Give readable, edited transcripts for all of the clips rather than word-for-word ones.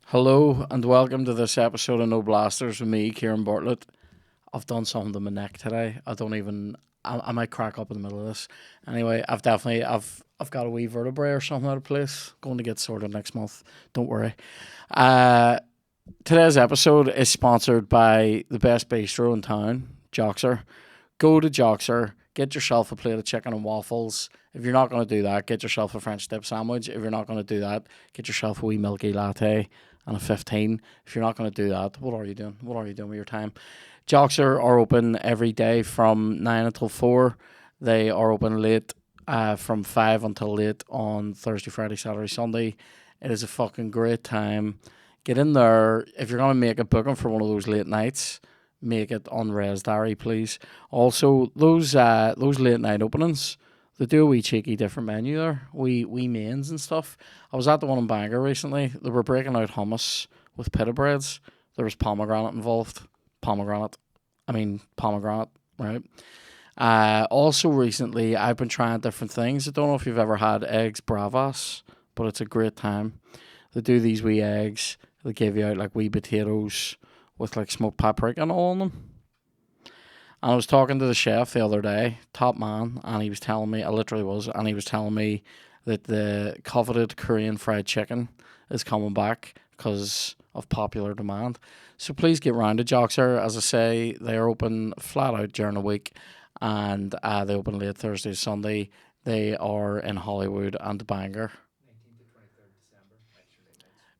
Hello and welcome to this episode of No Blasters with me, Kieran Bartlett. I've done something to my neck today. I might crack up in the middle of this. Anyway, I've got a wee vertebrae or something out of place. Going to get sorted next month. Don't worry. Today's episode is sponsored by the best bistro in town, Joxer. Go to Joxer, get yourself a plate of chicken and waffles. If you're not going to do that, get yourself a French dip sandwich. If you're not going to do that, get yourself a wee milky latte and a 15. If you're not going to do that, what are you doing? What are you doing with your time? Joxer are open every day from 9 until 4. They are open late from 5 until late on Thursday, Friday, Saturday, Sunday. It is a fucking great time. Get in there. If you're going to make a booking for one of those late nights, make it on Res Diary, please. Also, those late night openings, they do a wee cheeky different menu there. Wee mains and stuff. I was at the one in Bangor recently. They were breaking out hummus with pita breads. There was pomegranate involved. Pomegranate, right? Also recently, I've been trying different things. I don't know if you've ever had eggs bravas, but it's a great time. They do these wee eggs. They give you out like wee potatoes with like smoked paprika and all on them. And I was talking to the chef the other day, top man, and he was telling me, he was telling me that the coveted Korean fried chicken is coming back because of popular demand. So please get round to Joxer. As I say, they are open flat out during the week, and they open late Thursday to Sunday. They are in Hollywood and Bangor.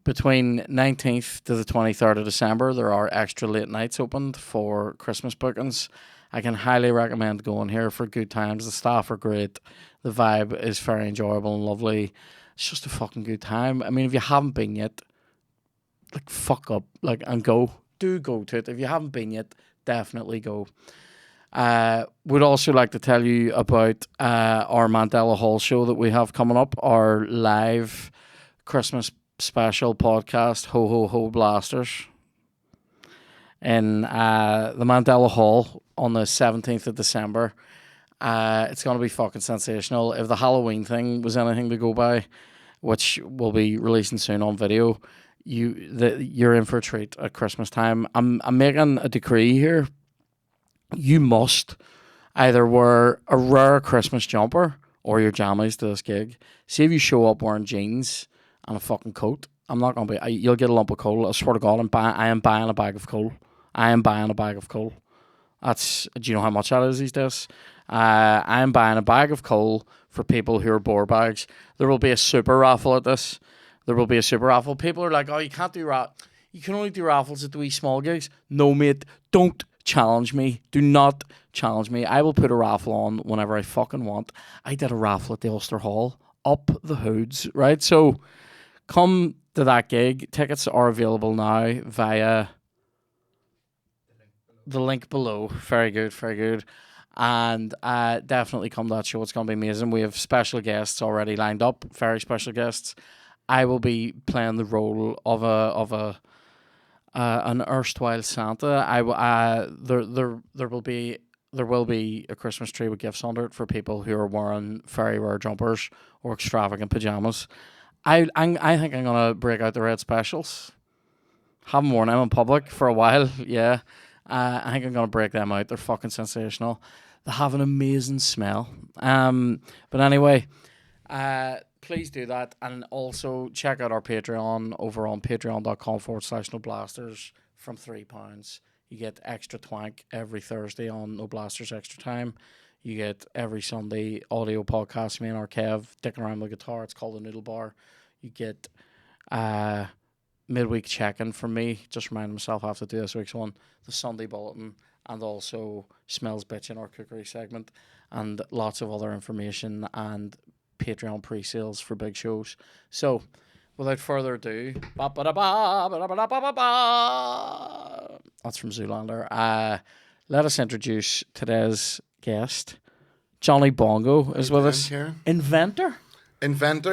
Between 19th to the 23rd of December, there are extra late nights opened for Christmas bookings. I can highly recommend going here for good times. The staff are great. The vibe is very enjoyable and lovely. It's just a fucking good time. I mean, if you haven't been yet, like, fuck up, like, and go. Do go to it. If you haven't been yet, definitely go. Would also like to tell you about our Mandela Hall show that we have coming up, our live Christmas special podcast, Ho Ho Ho Blasters, in the Mandela Hall on the 17th of December. It's going to be fucking sensational. If the Halloween thing was anything to go by, which will be releasing soon on video, you're in for a treat at Christmas time. I'm making a decree here. You must either wear a rare Christmas jumper or your jammies to this gig. See if you show up wearing jeans and a fucking coat. I'm not going to be... You'll get a lump of coal. I swear to God, I am buying a bag of coal. That's... Do you know how much that is these days? I am buying a bag of coal for people who are bore bags. There will be a super raffle at this. People are like, oh, you can't do... You can only do raffles at the wee small gigs. No, mate. Don't challenge me. Do not challenge me. I will put a raffle on whenever I fucking want. I did a raffle at the Ulster Hall. Up the hoods, right? So... come to that gig. Tickets are available now via the link below. Very good, very good. And definitely come to that show. It's going to be amazing. We have special guests already lined up. Very special guests. I will be playing the role of an erstwhile Santa. There will be a Christmas tree with gifts under it for people who are wearing very rare jumpers or extravagant pajamas. I think I'm going to break out the red specials. Haven't worn them in public for a while, yeah. I think I'm going to break them out. They're fucking sensational. They have an amazing smell. But anyway, please do that. And also check out our Patreon over on patreon.com/noblasters from £3. You get extra twank every Thursday on No Blasters Extra Time. You get every Sunday audio podcast, me and our Kev dicking around with the guitar. It's called the Noodle Bar. You get midweek check-in from me. Just reminding myself I have to do this week's one. The Sunday Bulletin, and also Smells Bitch in our cookery segment, and lots of other information and Patreon pre-sales for big shows. So, without further ado, that's from Zoolander. Let us introduce today's guest. Jonny Bongo is with us. Inventor,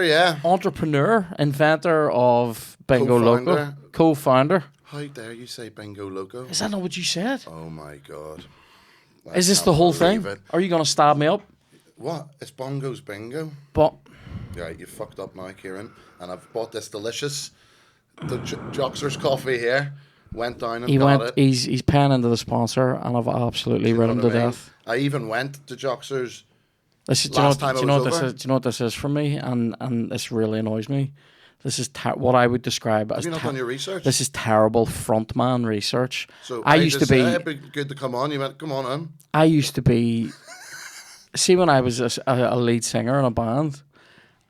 yeah. Entrepreneur, inventor of Bingo Loco, co-founder. How dare you say Bingo Loco? Is that not what you said? Oh my God. Is this the whole thing? Are you going to stab me up? What? It's Bongo's Bingo. But Yeah, you fucked up now, Kieran. And I've bought this delicious Joxer's coffee here. Went down and got it. He's paying into the sponsor, and I've absolutely Do you rid know him what to I mean? death. I even went to Joxer's This is, last time I do you know was what this over. is? Do you know what this is for me? And this really annoys me. This is what I would describe as Have you not done your research? this is terrible frontman research. So I used to be. It'd be good to come on. You went, come on in. I used to be. See, when I was a lead singer in a band,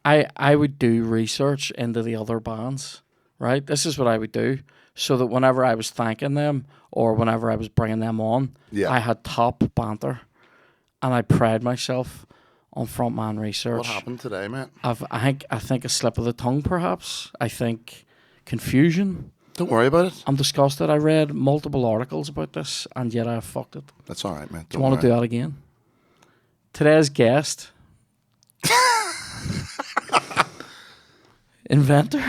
I would do research into the other bands. Right, this is what I would do, so that whenever I was thanking them or whenever I was bringing them on, Yeah. I had top banter, and I pride myself on frontman research. What happened today, mate? I think a slip of the tongue, perhaps. I think confusion. Don't worry about it. I'm disgusted. I read multiple articles about this, and yet I fucked it. That's all right, mate. Do you want to do that again? Today's guest, inventor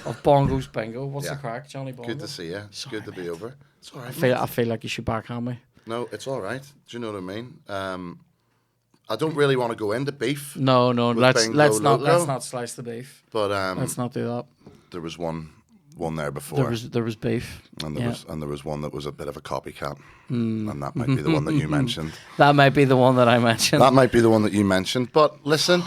of Bongo's Bingo. What's the crack, Johnny Bongo? Good to see you. It's good to be over. It's all right. I feel like you should backhand me. No, it's all right. Do you know what I mean? I don't really want to go into beef. No. Let's Loco. not slice the beef. But Let's not do that. there was one there before. There was beef. And there was one that was a bit of a copycat, and that might be the one that you mentioned. That might be the one that I mentioned. That might be the one that you mentioned. But listen,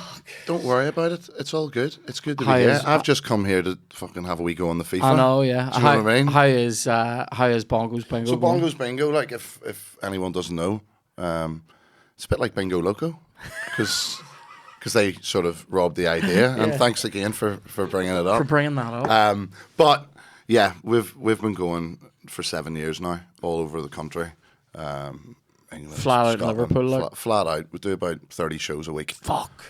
don't worry about it. It's all good. It's good to be here. I've just come here to fucking have a wee go on the FIFA. I know, yeah. Do you know what I mean? How is Bongo's Bingo? So going? Bongo's Bingo, like if anyone doesn't know, it's a bit like Bingo Loco, because they sort of robbed the idea. And thanks again for bringing it up. For bringing that up. But yeah, we've been going for 7 years now, all over the country. England, Flat out Scotland, Liverpool, like? flat out. We do about 30 shows a week. Fuck.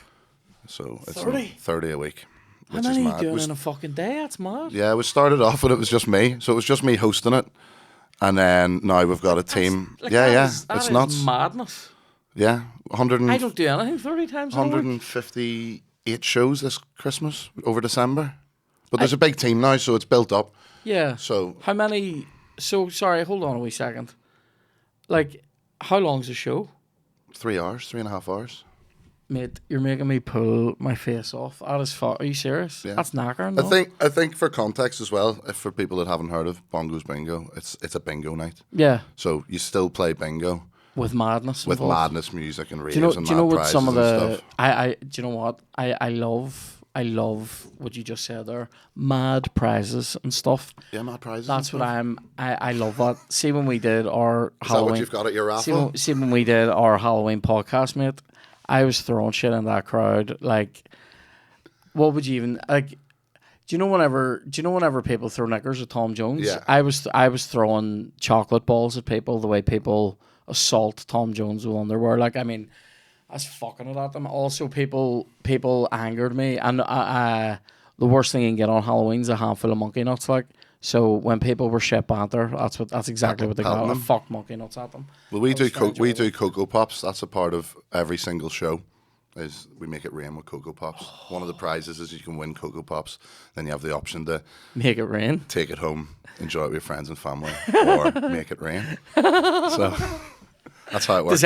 So it's 30? 30 a week. How Which many is are mad. you doing in a fucking day? That's mad. Yeah, we started off and it was just me. So it was just me hosting it. And then now we've got a team. It's nuts. Madness. Yeah, I don't do anything 30 times a week. 158 shows this Christmas over December. But there's a big team now, so it's built up. Yeah. So how many? So sorry, hold on a wee second. Like, how long's the show? 3 hours, 3.5 hours. Mate, you're making me pull my face off. That is Are you serious? Yeah. That's knackering. No? I think for context as well, if for people that haven't heard of Bongo's Bingo, it's a bingo night. Yeah. So you still play bingo with madness. With involved. madness music and raves do you know, and do you know mad what prizes some of and the stuff. do you know what? I love what you just said there. Mad prizes and stuff. Yeah, mad prizes. That's and what stuff. I love that. See when we did our Is Halloween. that what you've got at your raffle? See when we did our Halloween podcast, mate. I was throwing shit in that crowd. Like, what would you even like? Do you know whenever people throw knickers at Tom Jones? Yeah. I was throwing chocolate balls at people the way people assault Tom Jones with underwear. Like, I mean, I was fucking it at them. Also, people angered me, and the worst thing you can get on Halloween's a handful of monkey nuts. Like, so when people were shit banter, that's exactly what they got. I fucked monkey nuts at them. Well, we do Cocoa Pops. That's a part of every single show. Is we make it rain with Cocoa Pops. One of the prizes is you can win Cocoa Pops. Then you have the option to make it rain, take it home, enjoy it with your friends and family, or make it rain. So that's how it works.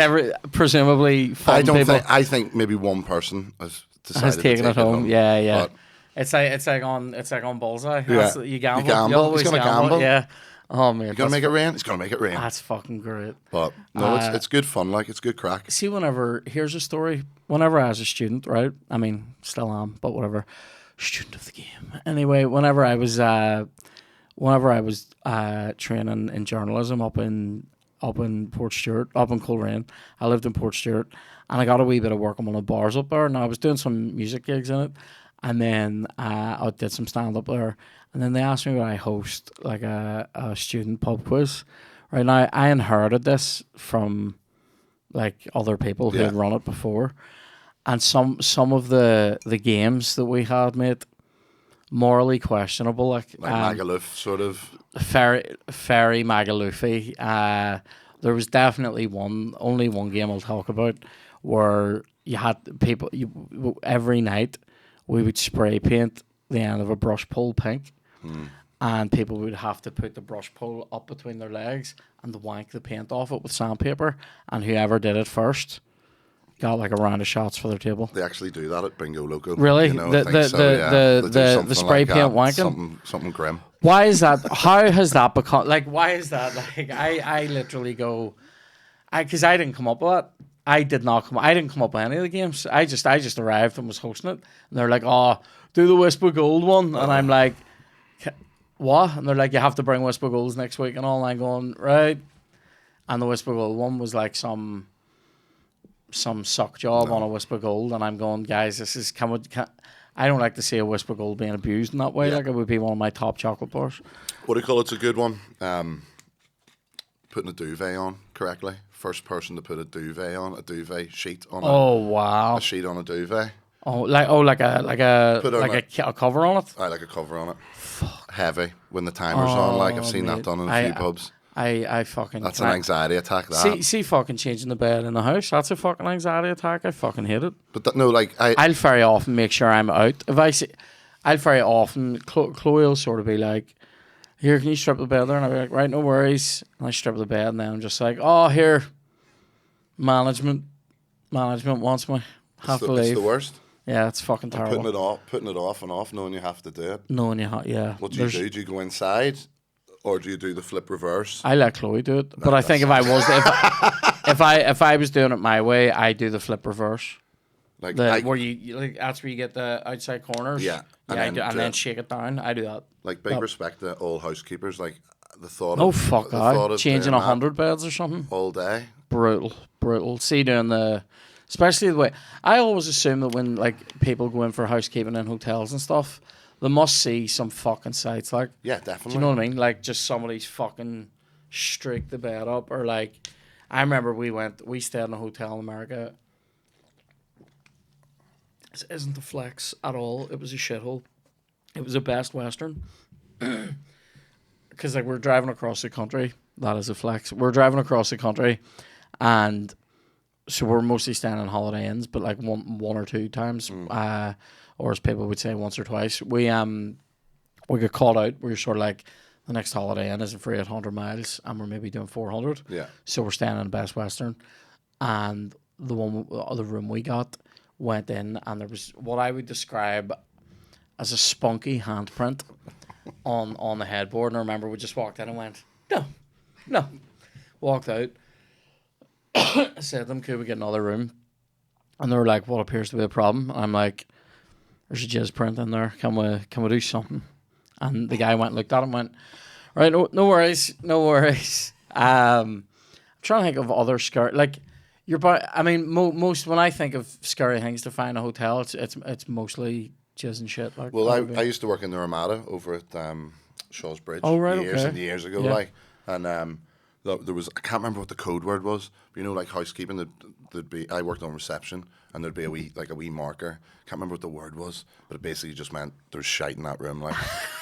Presumably fun people? I think maybe one person has decided taken to take it home. Yeah. But it's like on Bullseye. Yeah. You gamble. You gamble. You always He's gonna gamble. Yeah. Oh man, you're gonna make it rain. It's gonna make it rain. That's fucking great. But no, it's good fun. Like, it's good crack. See, here's a story. Whenever I was a student, right? I mean, still am, but whatever. Student of the game. Anyway, whenever I was training in journalism up in Portstewart, up in Coleraine, I lived in Portstewart, and I got a wee bit of work on one of the bars up there, and I was doing some music gigs in it, and then I did some stand up there. And then they asked me would I host like a student pub quiz. Right now, I inherited this from like other people who had run it before, and some of the games that we had, mate, morally questionable. Like Magaluf, sort of. Very Magaloofy. There was definitely only one game I'll talk about where you had people. Every night we would spray paint the end of a brush pole pink. And people would have to put the brush pole up between their legs and wank the paint off it with sandpaper, and whoever did it first got like a round of shots for their table. They actually do that at Bingo Loco. Really? You know, The- I think the- so, the- yeah. the- They do the something spray like paint that, wanking? something grim. Why is that? How has that become like? Why is that like? I literally go, because I didn't come up with that. I didn't come up with any of the games. I just arrived and was hosting it, and they're like, "Oh, do the Whisper Gold one," and I'm like, "What?" And they're like, "You have to bring Whisper Golds next week," and all. And I'm going, right. And the Whisper Gold one was like some suck job on a Whisper Gold, and I'm going, guys, this is I don't like to see a Whisper Gold being abused in that way. Yeah. Like, it would be one of my top chocolate bars. What do you call it? It's a good one. Putting a duvet on correctly. First person to put a duvet sheet on. Oh wow! A sheet on a duvet. Like a cover on it. I like a cover on it. Fuck. Heavy when the timer's on. Like I've seen that done in a few pubs. I fucking. That's an anxiety attack. That. See, fucking changing the bed in the house. That's a fucking anxiety attack. I fucking hate it. But no, like I'll very often make sure I'm out. If I see, I'll very often. Chloe will sort of be like, "Here, can you strip the bed there?" And I'll be like, "Right, no worries." And I strip the bed, and then I'm just like, "Oh, here, management wants me. Have to leave." It's the worst. Yeah, it's fucking terrible. Putting it off and off, knowing you have to do it. Knowing yeah. What do you do? Do you go inside, or do you do the flip reverse? I let Chloe do it, but I think if I was doing it my way, I do the flip reverse. Like where you like that's where you get the outside corners. Yeah, and then shake it down. I do that. Like big respect to all housekeepers. Like the thought. Oh of, fuck! the thought of changing doing 100 beds or something. All day. Brutal. See, doing especially the way I always assume that when like people go in for housekeeping in hotels and stuff, they must see some fucking sights. Like, yeah, definitely. Do you know what I mean? Like, just somebody's fucking streaked the bed up, or like, I remember we stayed in a hotel in America. This isn't a flex at all. It was a shithole. It was a Best Western. Because like we're driving across the country. That is a flex. We're driving across the country, and so we're mostly staying in Holiday Inns, but like one or two times, or as people would say, once or twice. We got called out. We were sort of like, the next Holiday Inn isn't for 800 miles, and we're maybe doing 400. Yeah. So we're staying in Best Western, and the room we got went in, and there was what I would describe as a spunky handprint on the headboard. And I remember we just walked in and went, no. Walked out. I said to them, could we get another room? And they were like, what appears to be a problem? I'm like, there's a jizz print in there. Can we do something? And the guy went and looked at it and went, right, no worries. I'm trying to think of other scary, like, most when I think of scary things to find a hotel, it's mostly jizz and shit. Like, well, I used to work in the Ramada over at Shaw's Bridge. Oh, right, years okay. and years ago, Yeah. like, and there was, I can't remember what the code word was, but you know, like housekeeping, there'd be, I worked on reception, and there'd be a wee marker. Can't remember what the word was, but it basically just meant there's shite in that room, like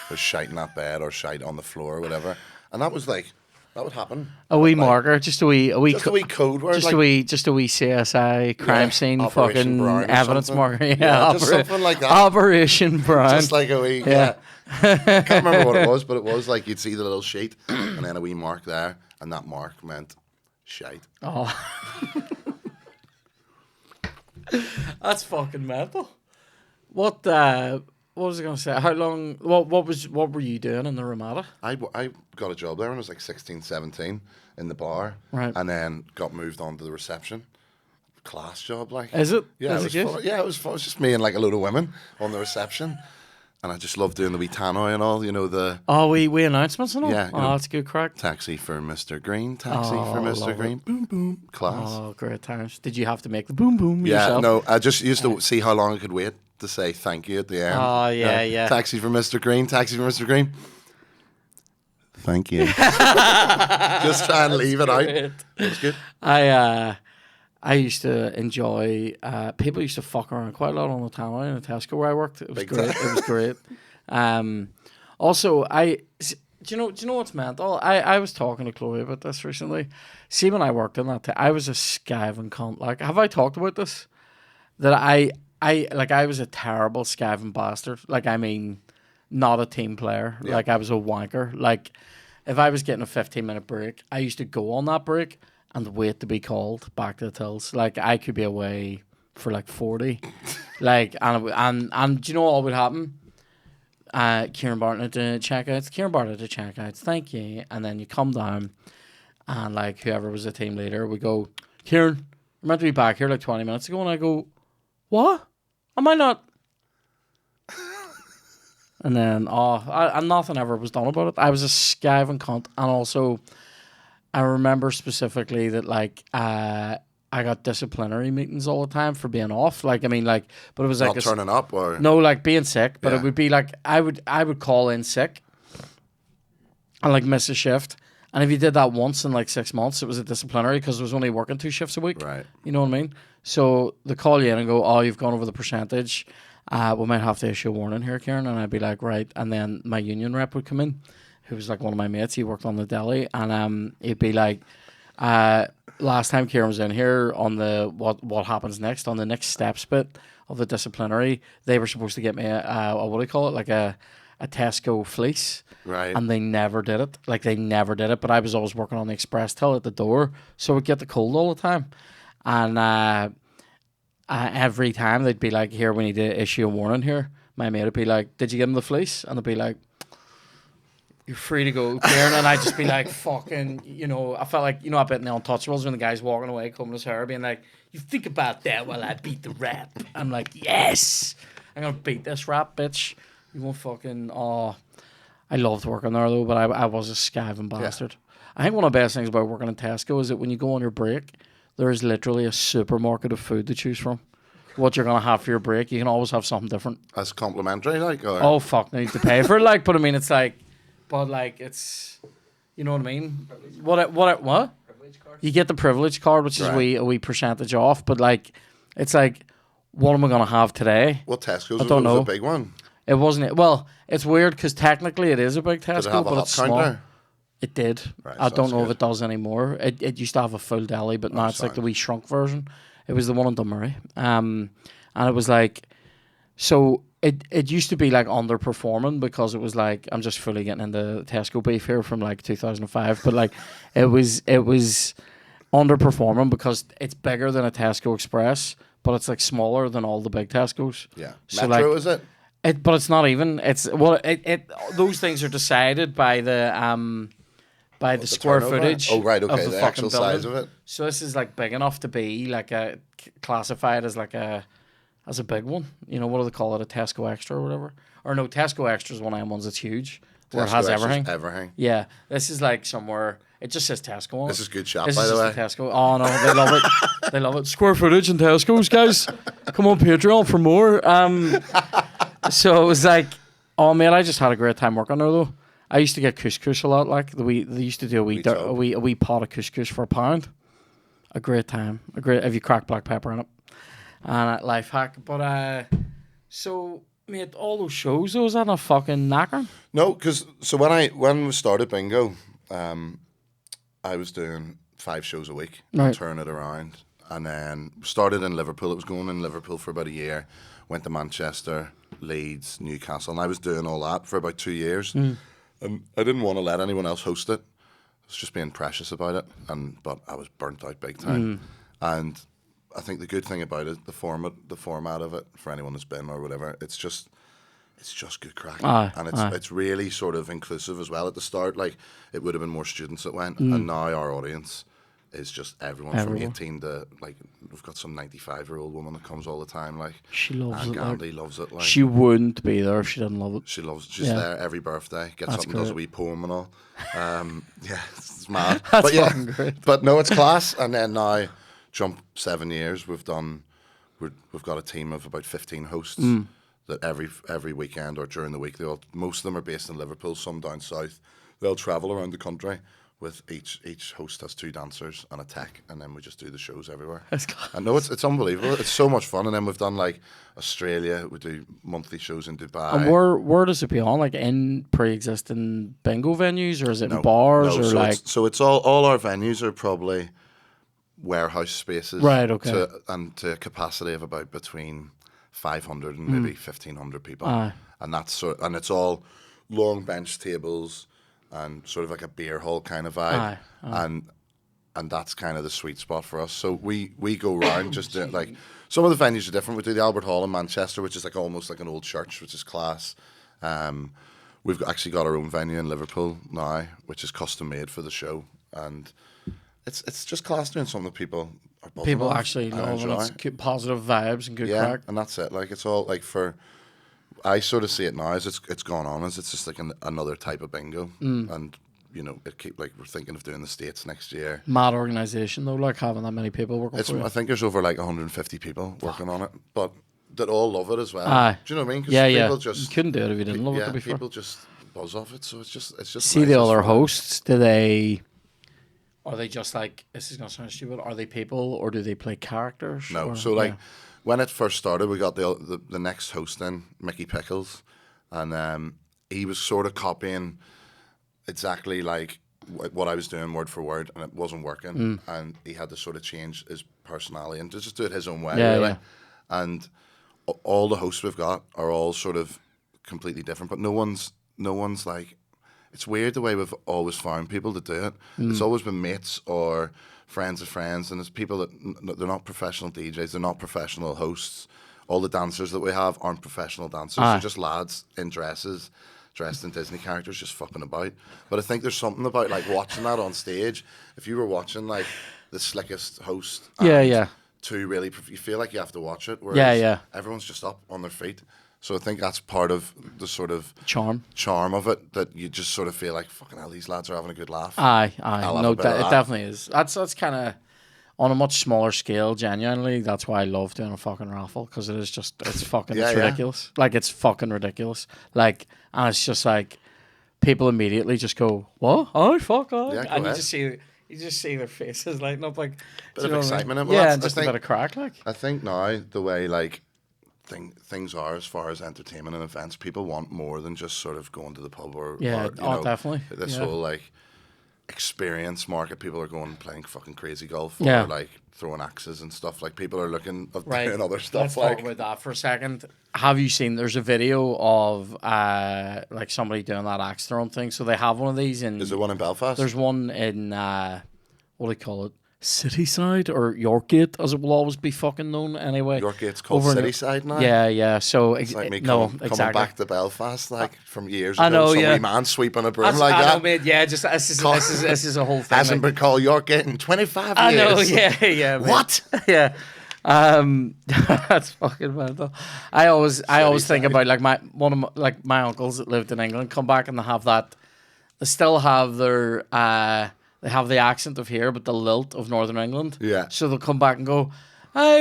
there's shite in that bed or shite on the floor or whatever. And that was like, that would happen. A wee marker, just a wee code word, just a wee CSI crime scene Operation fucking Brown or evidence something. marker. Yeah, just something like that. Operation Brown. Just like a wee, yeah. Can't remember what it was, but it was like you'd see the little sheet and then a wee mark there, and that mark meant shite. Oh. That's fucking mental. What was I going to say? How long, what were you doing in the Ramada? I got a job there when I was like 16, 17 in the bar. Right. And then got moved on to the reception. Class job, like. Is it? Yeah, Is it it was good? fun. Yeah, it was fun. It was just me and like a load of women on the reception. And I just loved doing the wee tannoy and all, you know, the Oh, we announcements and all? Yeah, you Oh, know, that's good crack. taxi for Mr. Green, taxi for love Mr. it. Green, boom, boom, class. Oh, great times. Did you have to make the boom boom Yeah, yourself? no, I just used to see how long I could wait to say thank you at the end. Oh, yeah. Taxi for Mr. Green, taxi for Mr. Green. Thank you. Just try and leave it out. It was good. I used to enjoy. People used to fuck around quite a lot on the tannoy in the Tesco where I worked. It was Big great. time. It was great. Also, do you know what's mental? I was talking to Chloe about this recently. See, when I worked in that, I was a skiving cunt. Like, have I talked about this? That I was a terrible skiving bastard. Like, I mean, not a team player. Like, I was a wanker. Like, if I was getting a 15-minute break, I used to go on that break and wait to be called back to the tills. Like, I could be away for like 40. Like, and do you know what would happen? Kieran Barton at the checkouts. Kieran Barton at the checkouts. Thank you. And then you come down, and like whoever was the team leader would go, Kieran, you're meant to be back here like 20 minutes ago. And I go, what? Am I not? And then, and nothing ever was done about it. I was a skiving cunt. And also, I remember specifically that, like, I got disciplinary meetings all the time for being off. Like, I mean, like, but it was like Not turning up, or no, like being sick. But Yeah. it would be like I would call in sick and like miss a shift. And if you did that once in like 6 months, it was a disciplinary because I was only working 2 shifts a week. right? You know what I mean? So they call you in and go, oh, you've gone over the percentage. We might have to issue a warning here, Kieran. And I'd be like, right. And then my union rep would come in, who was like one of my mates. He worked on the deli. And he'd be like, last time Kieran was in here on the what happens next, on the next steps bit of the disciplinary, they were supposed to get me a what do you call it? Like a Tesco fleece. Right. And they never did it. Like, they never did it. But I was always working on the express till at the door. So we'd get the cold all the time. And every time they'd be like, here, we need to issue a warning here. My mate would be like, did you give him the fleece? And they'd be like, you're free to go, Kieran. And I'd just be like, fucking, you know, I felt like, you know, I bet in the Untouchables when the guy's walking away, combing his hair, being like, you think about that while I beat the rap. I'm like, yes, I'm going to beat this rap, bitch. You won't fucking, I loved working there though, but I was a skiving bastard. I think one of the best things about working in Tesco is that when you go on your break, there is literally a supermarket of food to choose from. What you're going to have for your break, you can always have something different. That's complimentary, like. Or? Oh, fuck, no, you have to pay for it, like, but I mean, it's like, but like, it's, you know what I mean? What? Privilege card. You get the privilege card, which is Right. a wee percentage off, but like, it's like, what am I going to have today? Well, Tesco's I don't was know. a big one. It wasn't, well, it's weird because technically it is a big Did Tesco, it have a but hot it's small. counter? It did. Right, I so don't that's know if good. it does anymore. It used to have a full deli, but now it's like the sound. wee shrunk version. It was the one in Dunmurray. And it was like, so it used to be like underperforming because it was like, I'm just fully getting into Tesco beef here from like 2005, but like it was underperforming because it's bigger than a Tesco Express, but it's like smaller than all the big Tesco's. Yeah. So Metro, like, is it? but it's not even. It's well, those things are decided by the square turnover? footage. Oh, right, of okay, the the fucking actual size building. of it. So this is like big enough to be like classified as like a big one. You know, what do they call it? A Tesco Extra or whatever. Or no, Tesco Extra is one of them ones that's huge, where it Tesco has Extra's everything. Everything. Yeah, this is like somewhere. It just says Tesco on This it. is good shop, This by is the just way. a Tesco. Oh no, they love it. They love it. Square footage in Tesco's, guys. Come on Patreon for more. So it was like, oh man, I just had a great time working there though. I used to get couscous a lot. Like they used to do a wee pot of couscous for £1. A great time. If you crack black pepper in it. And life hack. But so mate, all those shows though, was that not fucking knackering? No, because so when we started Bingo, I was doing 5 shows a week, Right. turn it around, and then started in Liverpool. It was going in Liverpool for about a year. Went to Manchester, Leeds, Newcastle, and I was doing all that for about 2 years. And I didn't want to let anyone else host it. I was just being precious about it, but I was burnt out big time. And I think the good thing about it, the format of it, for anyone that's been or whatever, it's just good crack, and it's really sort of inclusive as well. At the start, like it would have been more students that went, and now our audience is just everyone from 18 to like we've got some 95-year-old woman that comes all the time. Like She loves it. Gandhi loves it. Like She wouldn't be there if she didn't love it. she's Yeah. there every birthday. Gets That's up and does a great. wee poem and all. Yeah, it's mad. That's but yeah, fucking great. but no, it's class. And then now, jump 7 years, we've got a team of about 15 hosts that every weekend or during the week, most of them are based in Liverpool, some down south. They'll travel around the country with each host has 2 dancers and a tech, and then we just do the shows everywhere. That's class. I know it's unbelievable. It's so much fun. And then we've done like Australia. We do monthly shows in Dubai. And where does it be on? Like in pre-existing bingo venues, or is it in bars, or so like? it's all our venues are probably warehouse spaces, Right, okay. to a capacity of about between 500 and maybe 1,500 people, Aye. and it's all long bench tables and sort of like a beer hall kind of vibe, Aye, and that's kind of the sweet spot for us. So we go round just like some of the venues are different. We do the Albert Hall in Manchester, which is like almost like an old church, which is class. We've actually got our own venue in Liverpool now, which is custom made for the show, and it's just class doing something that people are buzzing People off actually and love, and enjoy. it's positive vibes and good crack. And that's it. Like it's all like I sort of see it now as it's gone on as it's just like another type of bingo, and we're thinking of doing the States next year. Mad organisation though, like having that many people working for you. I think there's over like 150 people working on it, but that all love it as well. Aye. Do you know what I mean? 'Cause Yeah. People You couldn't do it if you didn't love it. To be fair. people just buzz off it, so it's just. See nice the as other fun. hosts. Are they just like, this is gonna sound stupid? Are they people or do they play characters? No, or, so like when it first started, we got the next host in, Mickey Pickles, and he was sort of copying exactly like what I was doing word for word, and it wasn't working, and he had to sort of change his personality and just do it his own way, really. Yeah. And all the hosts we've got are all sort of completely different, but no one's like. It's weird the way we've always found people to do it. It's always been mates or friends of friends, and it's people that they're not professional DJs, they're not professional hosts. All the dancers that we have aren't professional dancers. They're just lads in dresses, dressed in Disney characters, just fucking about. But I think there's something about like watching that on stage. If you were watching like the slickest host, two really, you feel like you have to watch it. Whereas everyone's just up on their feet. So I think that's part of the sort of charm of it, that you just sort of feel like, fucking hell, these lads are having a good laugh. Aye. No, It definitely is. That's kind of on a much smaller scale. Genuinely, that's why I love doing a fucking raffle, because it's fucking it's ridiculous. Like it's fucking ridiculous. Like, and it's just like people immediately just go, "What? Oh fuck!" Oh. Yeah, and ahead. you just see their faces lighting up like Bit of excitement. What I mean? Yeah, and just a bit of crack. Like I think now the way like things are as far as entertainment and events, people want more than just sort of going to the pub or definitely this whole like experience market. People are going playing fucking crazy golf or like throwing axes and stuff. Like people are looking at doing other stuff. Let's talk about that for a second. Have you seen? There's a video of like somebody doing that axe throwing thing. So they have one of these in. Is there one in Belfast? There's one in what do you call it? Cityside or Yorkgate, as it will always be fucking known anyway. Yorkgate's called Cityside now. Yeah. So it's like me coming back to Belfast like from years ago. I know, some wee man sweeping a broom like that. I know, mate. Yeah, just this is a whole thing. Hasn't been called Yorkgate in 25 years. I know. Yeah. Mate. What? Yeah. That's fucking mental. I always think about like my uncles that lived in England come back and they have that. They still have their they have the accent of here, but the lilt of Northern England. Yeah. So they'll come back and go, I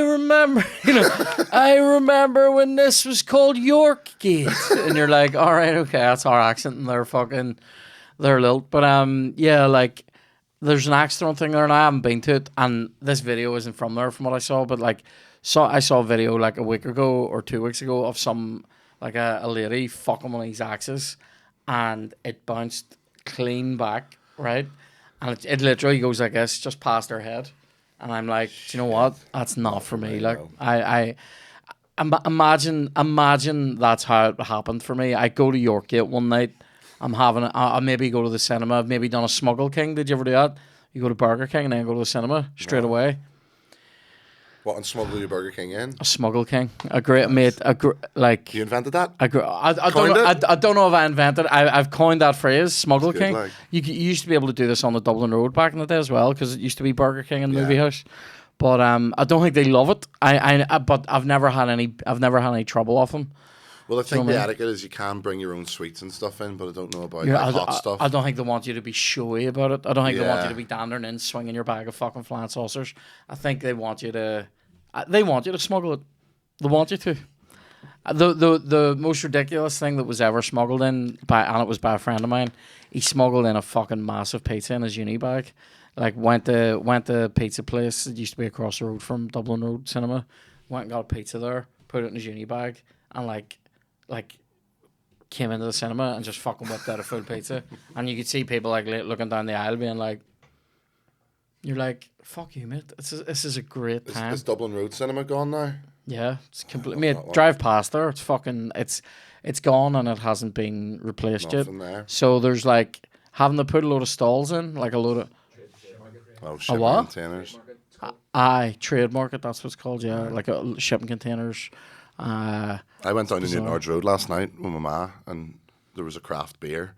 remember when this was called Yorkgate. And you're like, all right, okay, that's our accent and their lilt. But like there's an axe throwing thing there and I haven't been to it. And this video isn't from there from what I saw, but I saw a video like a week ago or 2 weeks ago of some, like a lady fucking one of these axes and it bounced clean back, right? And it literally goes like this, just past her head. And I'm like, do you know what? That's not for me. Like, I imagine that's how it happened for me. I go to Yorkgate one night. I maybe go to the cinema. I've maybe done a Smuggle King. Did you ever do that? You go to Burger King and then go to the cinema straight away. What, and smuggle your Burger King in? A Smuggle King. A great mate. Like you invented that? I don't know if I invented it. I've coined that phrase, Smuggle King. Like. You used to be able to do this on the Dublin Road back in the day as well, because it used to be Burger King and Movie House. But I don't think they love it. But I've never had any trouble off them. Well, I think the etiquette is you can bring your own sweets and stuff in, but I don't know about hot stuff. I don't think they want you to be showy about it. I don't think they want you to be dandering in, swinging your bag of fucking flan saucers. I think they want you to smuggle it. They want you to. The most ridiculous thing that was ever smuggled in and it was by a friend of mine. He smuggled in a fucking massive pizza in his uni bag. Like went to pizza place that used to be across the road from Dublin Road Cinema. Went and got a pizza there, put it in his uni bag, and like came into the cinema and just fucking whipped out a full pizza. And you could see people like looking down the aisle being like, you're like, fuck you, mate. This is a great time. Is Dublin Road Cinema gone now? Yeah, it's complete. Mate, drive past there. It's fucking. It's gone and it hasn't been replaced Nothing yet. there. So there's like having to put a load of stalls in, like a load of. Oh, A shipping what? containers. Aye, trade market. That's what it's called. Yeah, like shipping containers. I went down to bizarre. Newton Road last night with my ma, and there was a craft beer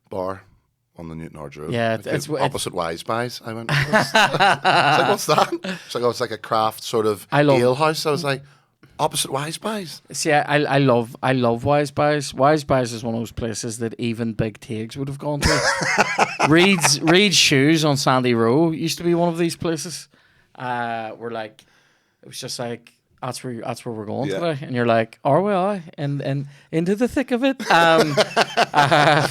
bar on the Newton Road. Yeah, Like it's opposite Wise Buys. I went, it's like, what's that? It's like, oh, it's like a craft sort of I love- ale house. I was like, opposite Wise Buys. See, I love Wise Buys. Wise Buys is one of those places that even big Tigs would have gone to. Reed's Shoes on Sandy Row used to be one of these places. Where like it was just like that's where we're going Yeah. today, and you're like, are we? And into the thick of it.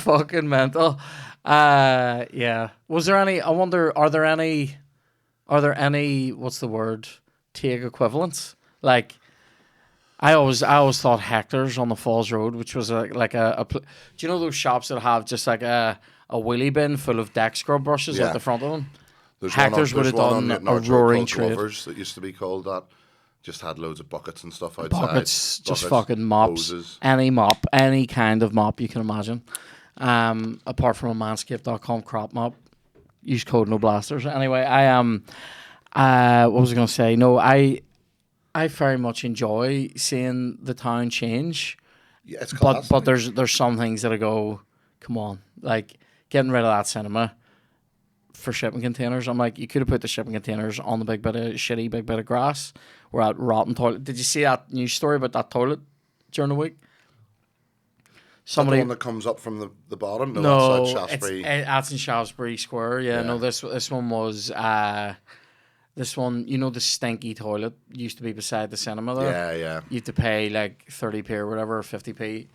Fucking mental. Yeah. Was there any? I wonder. Are there any? What's the word? Tig equivalents like. I always thought Hector's on the Falls Road, which was do you know those shops that have just like a wheelie bin full of deck scrub brushes Yeah. at the front of them? There's Hector's one would on, have there's one on done Newton a Arch Road roaring called trade. Glovers that used to be called that. Just had loads of buckets and stuff outside. Buckets, just fucking mops. Hoses. Any mop, any kind of mop you can imagine. Apart from a manscaped.com crop mop. Use code NOBLASTERS. Anyway, what was I going to say? No, I very much enjoy seeing the town change. Yeah, it's class. But there's some things that I go, come on, like getting rid of that cinema for shipping containers. I'm like, you could have put the shipping containers on the big bit of grass. We're at rotten toilet. Did you see that news story about that toilet during the week? Somebody, the one that comes up from the bottom. No, that's Shaftesbury. That's in Shaftesbury Square. Yeah, no, this one was. This one, you know, the stinky toilet used to be beside the cinema there. Yeah. You had to pay like 30p or whatever, or 50p.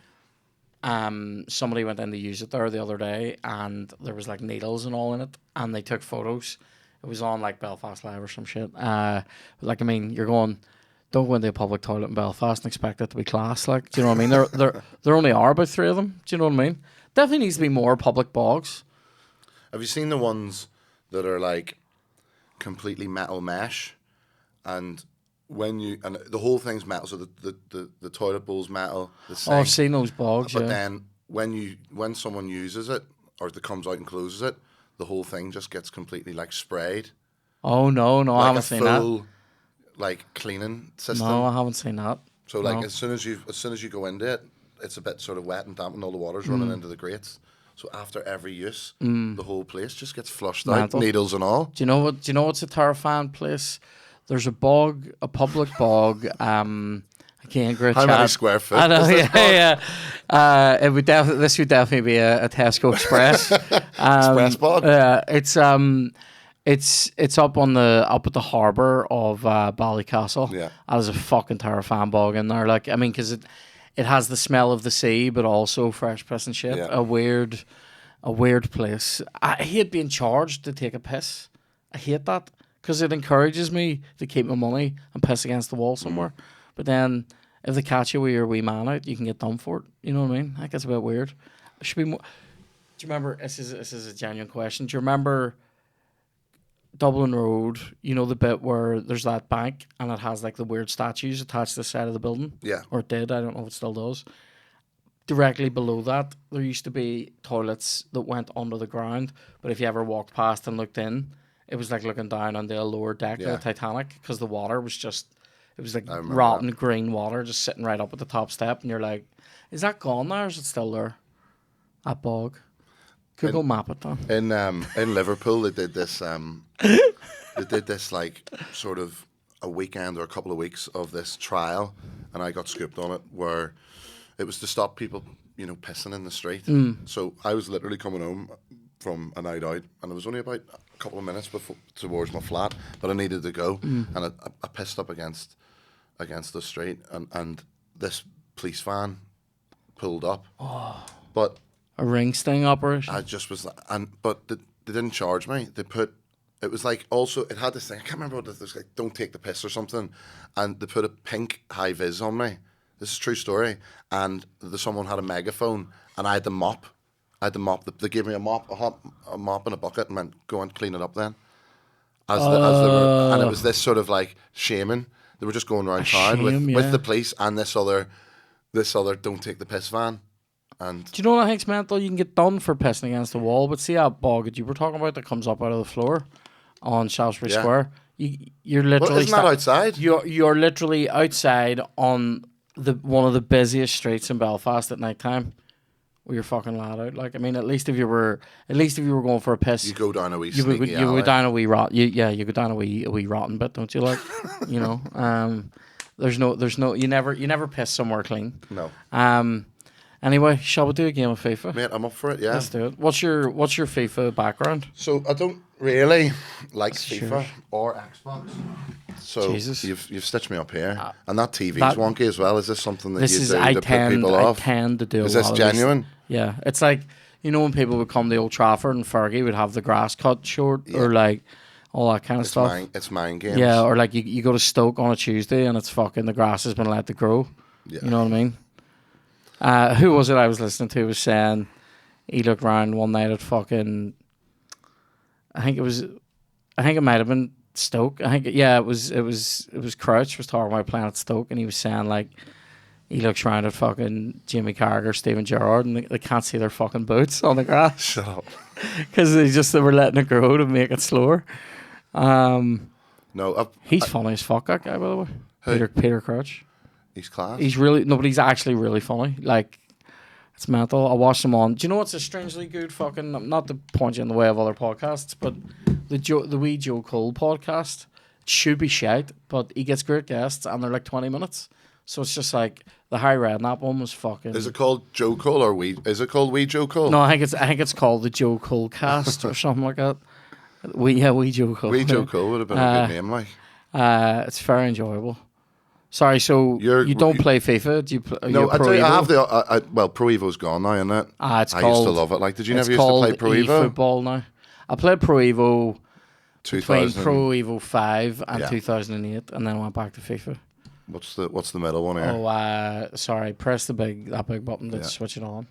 Somebody went in to use it there the other day, and there was like needles and all in it, and they took photos. It was on like Belfast Live or some shit. Like, I mean, you're going, don't go into a public toilet in Belfast and expect it to be class. Like, do you know what I mean? There only are about 3 of them. Do you know what I mean? Definitely needs to be more public bogs. Have you seen the ones that are like completely metal mesh, and the whole thing's metal, so the toilet bowl's metal, the sink. Oh, I've seen those bogs, but yeah. then when someone uses it or it comes out and closes it, the whole thing just gets completely like sprayed. Oh no, I Like haven't seen that. full like cleaning system. No, I haven't seen that. So like No. as soon as you go into it, it's a bit sort of wet and damp, and all the water's running into the grates. So after every use, the whole place just gets flushed Mental. out, needles and all. Do you know what's a terrifying place? There's a public bog. I can't great How chat. many square foot I know, is this yeah. This would definitely be a Tesco Express. Express bog? It's up at the harbour of Ballycastle. Yeah. That is a fucking terrifying bog in there. Like, I mean, because it has the smell of the sea, but also fresh piss and shit. Yeah. A weird place. I hate being charged to take a piss. I hate that because it encourages me to keep my money and piss against the wall somewhere. But then if they catch you with your wee man out, you can get done for it. You know what I mean? I think it's a bit weird. It should be more. Do you remember? This is a genuine question. Do you remember Dublin Road? You know the bit where there's that bank and it has like the weird statues attached to the side of the building. Yeah. Or it did. I don't know if it still does. Directly below that, there used to be toilets that went under the ground. But if you ever walked past and looked in, it was like looking down on the lower deck of the Titanic because the water was just. It was like rotten green water just sitting right up at the top step, and you're like, "Is that gone now, or is it still there?" That bog. Google map it though. In Liverpool, they did this. They did this like sort of a weekend or a couple of weeks of this trial, and I got scooped on it where it was to stop people, pissing in the street. So I was literally coming home from a night out, and it was only about a couple of minutes before towards my flat, but I needed to go, and I pissed up against the street, and this police van pulled up, but a ring sting operation. I just was, but they didn't charge me. It was like also it had this thing. I can't remember what it was like. Don't take the piss or something, and they put a pink high vis on me. This is a true story, and someone had a megaphone, and I had the mop. They gave me a mop and a bucket, and went, go and clean it up then. As they were, and it was this sort of like shaming. They were just going around town with the police and this other don't take the piss van. And do you know what I think's mental? You can get done for pissing against the wall, but see that bog that you were talking about that comes up out of the floor? on Shaftesbury Yeah. Square. You're Well, literally isn't that outside? You're literally outside on one of the busiest streets in Belfast at night time. With your fucking lad out, like I mean, at least if you were going for a piss, You go down a wee you would sneaky you alley. would down a wee rot. You go down a wee rotten bit, don't you? Like, you know, there's no you never piss somewhere clean. No. Anyway, shall we do a game of FIFA? Mate, I'm up for it, yeah. Let's do it. What's your FIFA background? So I don't really like Sure. FIFA or Xbox. So Jesus. you've stitched me up here. And that TV's wonky as well. Is this something that you do I to put people I off? tend to do. Is a this lot of these- genuine? Yeah, it's like, you know, when people would come to Old Trafford and Fergie would have the grass cut short or like all that kind of stuff. It's mind games. Yeah, or like you go to Stoke on a Tuesday and it's fucking the grass has been let to grow. Yeah. You know what I mean? Who was it I was listening to was saying he looked around one night at fucking, I think it might have been Stoke. It was Crouch was talking about playing at Stoke and he was saying like he looks around at fucking Jimmy Carragher, Steven Gerrard, and they can't see their fucking boots on the grass. Shut up. Because they were letting it grow to make it slower. No, He's funny as fuck, that guy, by the way. Who? Peter Crouch. he's class. But he's actually really funny. Like, it's mental. I watched him on. Do you know what's a strangely good fucking, not to point you in the way of other podcasts, but the wee Joe Cole podcast should be shite, but he gets great guests and they're like 20 minutes. So it's just like the Harry Redknapp one was fucking. Is it called Joe Cole or we? Is it called Wee Joe Cole? No, I think it's called the Joe Cole cast or something like that. Wee Joe Cole. Wee Joe Cole would have been a good name, like. It's very enjoyable. Sorry, so you don't play FIFA? Do you? No, I have the. Well, Pro Evo's gone now, isn't it? I used to love it. Like, did you never used to play Pro Evo? Football now. I played Pro Evo between 2000. Pro Evo 5 and Yeah. 2008, and then went back to FIFA. What's the middle one here? Oh, sorry. Press that big button to switch it on,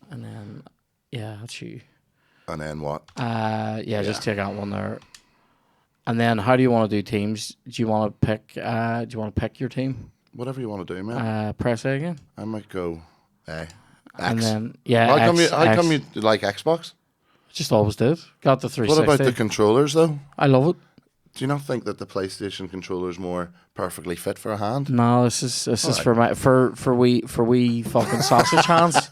and then that's you. And then what? Just take out one there. And then, how do you want to do teams? Do you want to pick? Do you want to pick your team? Whatever you want to do, man. Press A again. I might go X. And then How X. come you like Xbox? Just always did. Got the 360. What about the controllers though? I love it. Do you not think that the PlayStation controller is more perfectly fit for a hand? No, this is for we fucking sausage hands.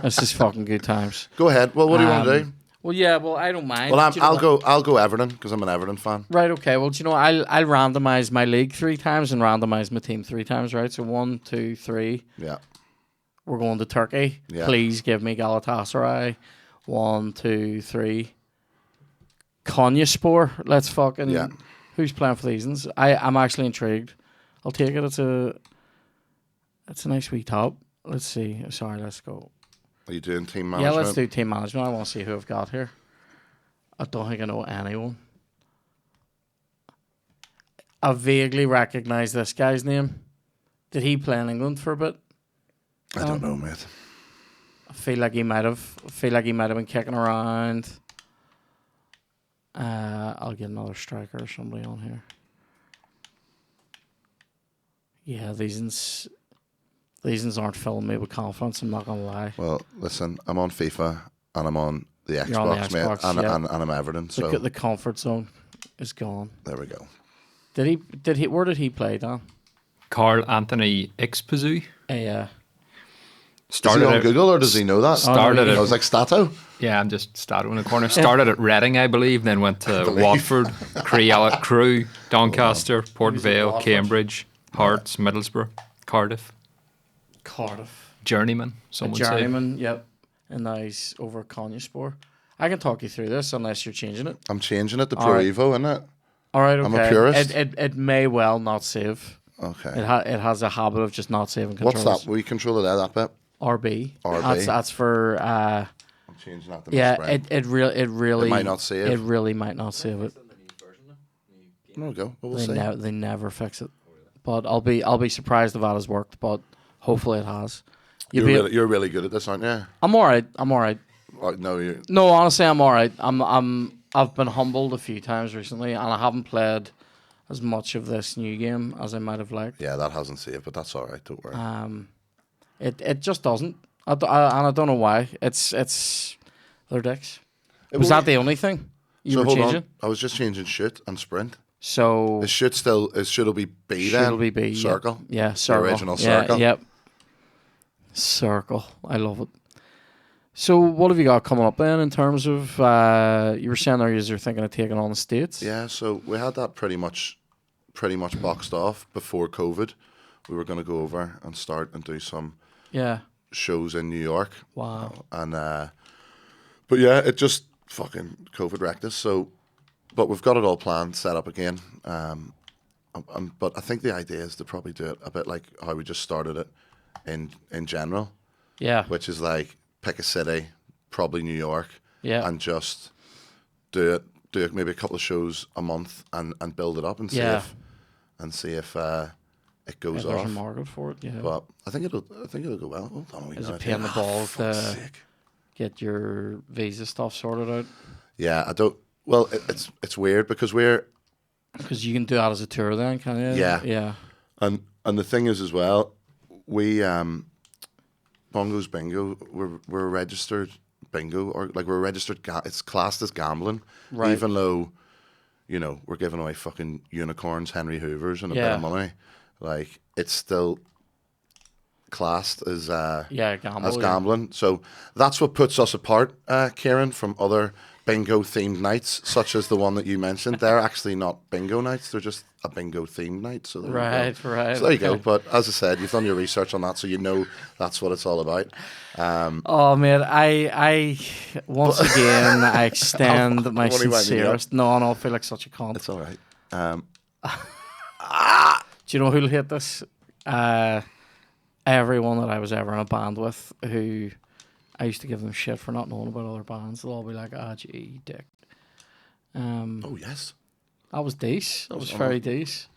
This is fucking good times. Go ahead. Well, what do you want to do? Well, I don't mind. Well, I'll go Everton because I'm an Everton fan. Right, okay. Well, do you know, I'll randomise my league 3 times and randomise my team 3 times, right? So 1, 2, 3. Yeah. We're going to Turkey. Yeah. Please give me Galatasaray. 1, 2, 3. Konyaspor. Let's fucking. Yeah. Who's playing for these? I'm actually intrigued. I'll take it. It's a nice wee top. Let's see. Sorry, let's go. Are you doing team management? Yeah, let's do team management. I want to see who I've got here. I don't think I know anyone. I vaguely recognise this guy's name. Did he play in England for a bit? I don't know, mate. I feel like he might have. Been kicking around. I'll get another striker or somebody on here. Yeah, these aren't filling me with confidence. I'm not gonna lie. Well, listen, I'm on FIFA and I'm on the Xbox, You're on the mate, Xbox, and, yeah. and I'm Everton. So The comfort zone is gone. there we go. Did he? Where did he play, Dan? Carl Anthony Ixpazu. Yeah. Is he on Google or does he know that? I was like Stato. Yeah, I'm just Stato in the corner. Started at Reading, I believe, then went to Watford, Crewe, Doncaster, Port Vale, Cambridge, Hearts, Middlesbrough, Cardiff. Journeyman, someone say. Journeyman, yep. And now he's over at Konyaspor. I can talk you through this unless you're changing it. I'm changing it to Pro Evo, isn't it? All right, okay. I'm a purist. It may well not save. Okay. It has a habit of just not saving controls. What's that? Will you control it there, that bit? RB. RB. That's for. I'm changing that to it really might not save. It really might not save it. There we go. We'll see. They never fix it. But I'll be surprised if that has worked. But hopefully it has. You're really good at this, aren't you? I'm all right. No, honestly, I'm all right. I've been humbled a few times recently, and I haven't played as much of this new game as I might have liked. Yeah, that hasn't saved, but that's all right. Don't worry. It just doesn't. And I don't know why. It's they're dicks. Was that the only thing? You were changing? I was just changing shoot and sprint. So Is should be B then? should be B. Circle. Yeah, circle. The original Yeah, circle. Yep. Circle. I love it. So what have you got coming up then in terms of you were saying there you're thinking of taking on the States? Yeah, so we had that pretty much boxed off before COVID. We were going to go over and start and do some shows in New York. Wow. And but yeah, it just fucking COVID wrecked us. So, but we've got it all planned, set up again. But I think the idea is to probably do it a bit like how we just started it in general. Yeah. Which is like pick a city, probably New York. Yeah. And just do it maybe a couple of shows a month and build it up and see if it goes There's off. a market for it, yeah. But I think it'll go well. Hold on, Is it paying the balls to get your visa stuff sorted out? Yeah, I don't. Well, it's weird because we're you can do that as a tour then, can you? Yeah. And the thing is as well, we Bongo's bingo. We're a registered bingo, or like we're a registered. It's classed as gambling, right? Even though, we're giving away fucking unicorns, Henry Hoovers, and a bit of money. Like it's still classed as gambling. So that's what puts us apart, Kieran, from other bingo themed nights, such as the one that you mentioned. They're actually not bingo nights; they're just a bingo themed night. So right. So there you go. But as I said, you've done your research on that, so that's what it's all about. Oh man, I once again I extend my sincerest. No, I feel like such a cunt. It's all right. Do you know who'll hate this? Everyone that I was ever in a band with, who I used to give them shit for not knowing about other bands. They'll all be like, gee, dick. Oh yes, that was decent. That was very decent.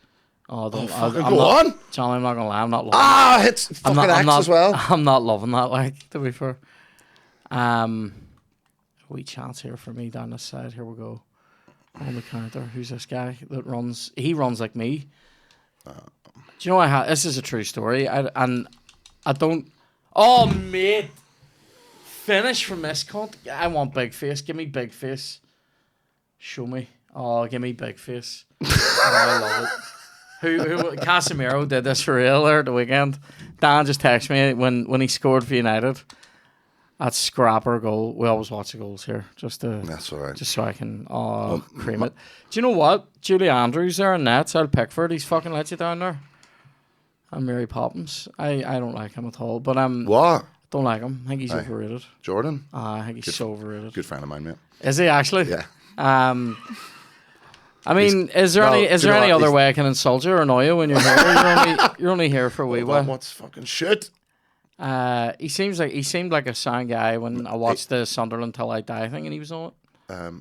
Oh, go on, Jonny. I'm not gonna lie. I'm not loving. It's fucking X as well. I'm not loving that. Like, to be fair. A wee chance here for me down this side. Here we go. On the counter. Who's this guy that runs? He runs like me. Do you know this is a true story. I don't. Oh mate, finish from this cunt. I want big face. Give me big face. Show me. Oh, give me big face. I love it. Who Casemiro did this for real there at the weekend. Dan just texted me when he scored for United. That scrapper goal. We always watch the goals here, That's all right. Just so I can cream it. Do you know what? Julie Andrews there in nets. I'll Pickford. He's fucking let you down there. And Mary Poppins. I don't like him at all. But what? Don't like him. I think he's overrated. Jordan? I think he's so overrated. Good friend of mine, mate. Is he actually? Yeah. I mean, is there any other way I can insult you or annoy you when you're here? You're only here for a wee while. What's fucking shit? He seemed like a sound guy when I watched the Sunderland Till I Die thing and he was on it.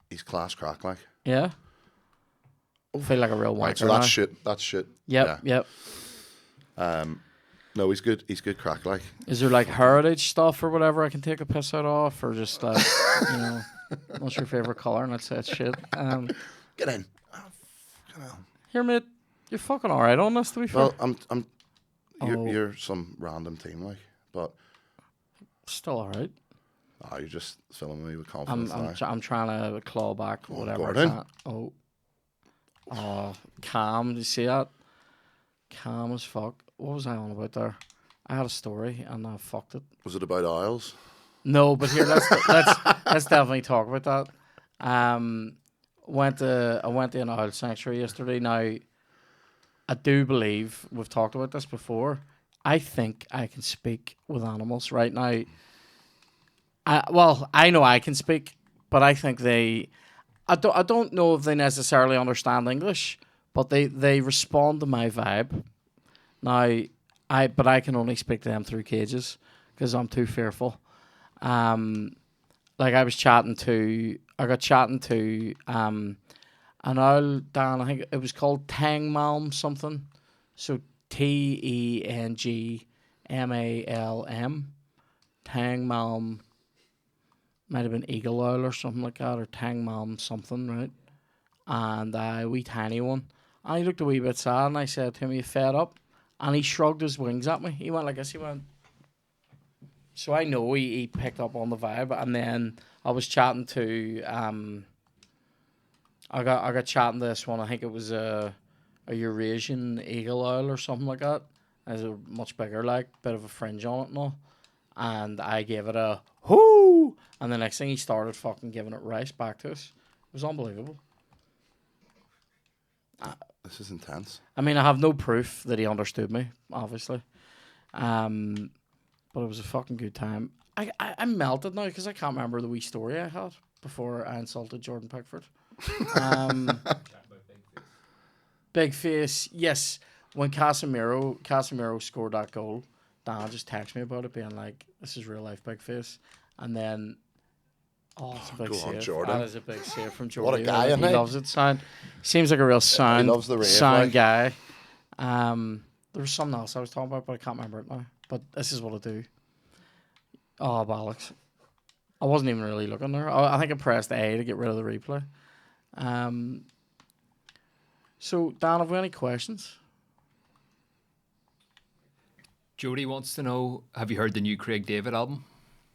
He's class crack like. Yeah. I feel like a real wanker. Right, so that's shit. That's shit. Yep. No, he's good. He's good crack like. Is there like heritage stuff or whatever I can take a piss out of, or just like what's your favorite color? And I'd say it's shit. Get in. Here, mate. You're fucking alright on this, to be fair. Well, you're some random team, like, but still alright. You're just filling me with confidence. I'm trying to claw back whatever. Gordon. Calm. Did you see that? Calm as fuck. What was I on about there? I had a story and I fucked it. Was it about Isles? No, but here let's definitely talk about that. I went to an owl sanctuary yesterday. Now, I do believe we've talked about this before. I think I can speak with animals right now. I know I can speak, but I think I don't know if they necessarily understand English, but they respond to my vibe. Now, but I can only speak to them through cages because I'm too fearful. Like I got chatting to an owl, Dan, I think it was called Tangmalm something. So Tengmalm. Tangmalm might have been eagle owl or something like that, or Tangmalm something, right? And a wee tiny one. And he looked a wee bit sad and I said to him, "Are you fed up?" And he shrugged his wings at me. He went like this, he went. So I know he picked up on the vibe. And then I was chatting to I got chatting to this one. I think it was a Eurasian eagle owl or something like that. It's a much bigger, like, bit of a fringe on it and all. And I gave it a whoo, and the next thing he started fucking giving it rice back to us. It was unbelievable. This is intense. I mean, I have no proof that he understood me, obviously. But it was a fucking good time. I melted now because I can't remember the wee story I had before I insulted Jordan Pickford. Big face, yes. When Casemiro scored that goal, Dan just texted me about it, being like, "This is real life big face." And then, it's a big Go on, save. Jordan. That is a big save from Jordan. What a guy, isn't he he? loves it. Seems like a real sound. He loves the rave, sound like. guy. There was something else I was talking about, but I can't remember it now. But this is what I do. Oh, bollocks. I wasn't even really looking there. I think I pressed A to get rid of the replay. So, Dan, have we any questions? Jody wants to know, have you heard the new Craig David album?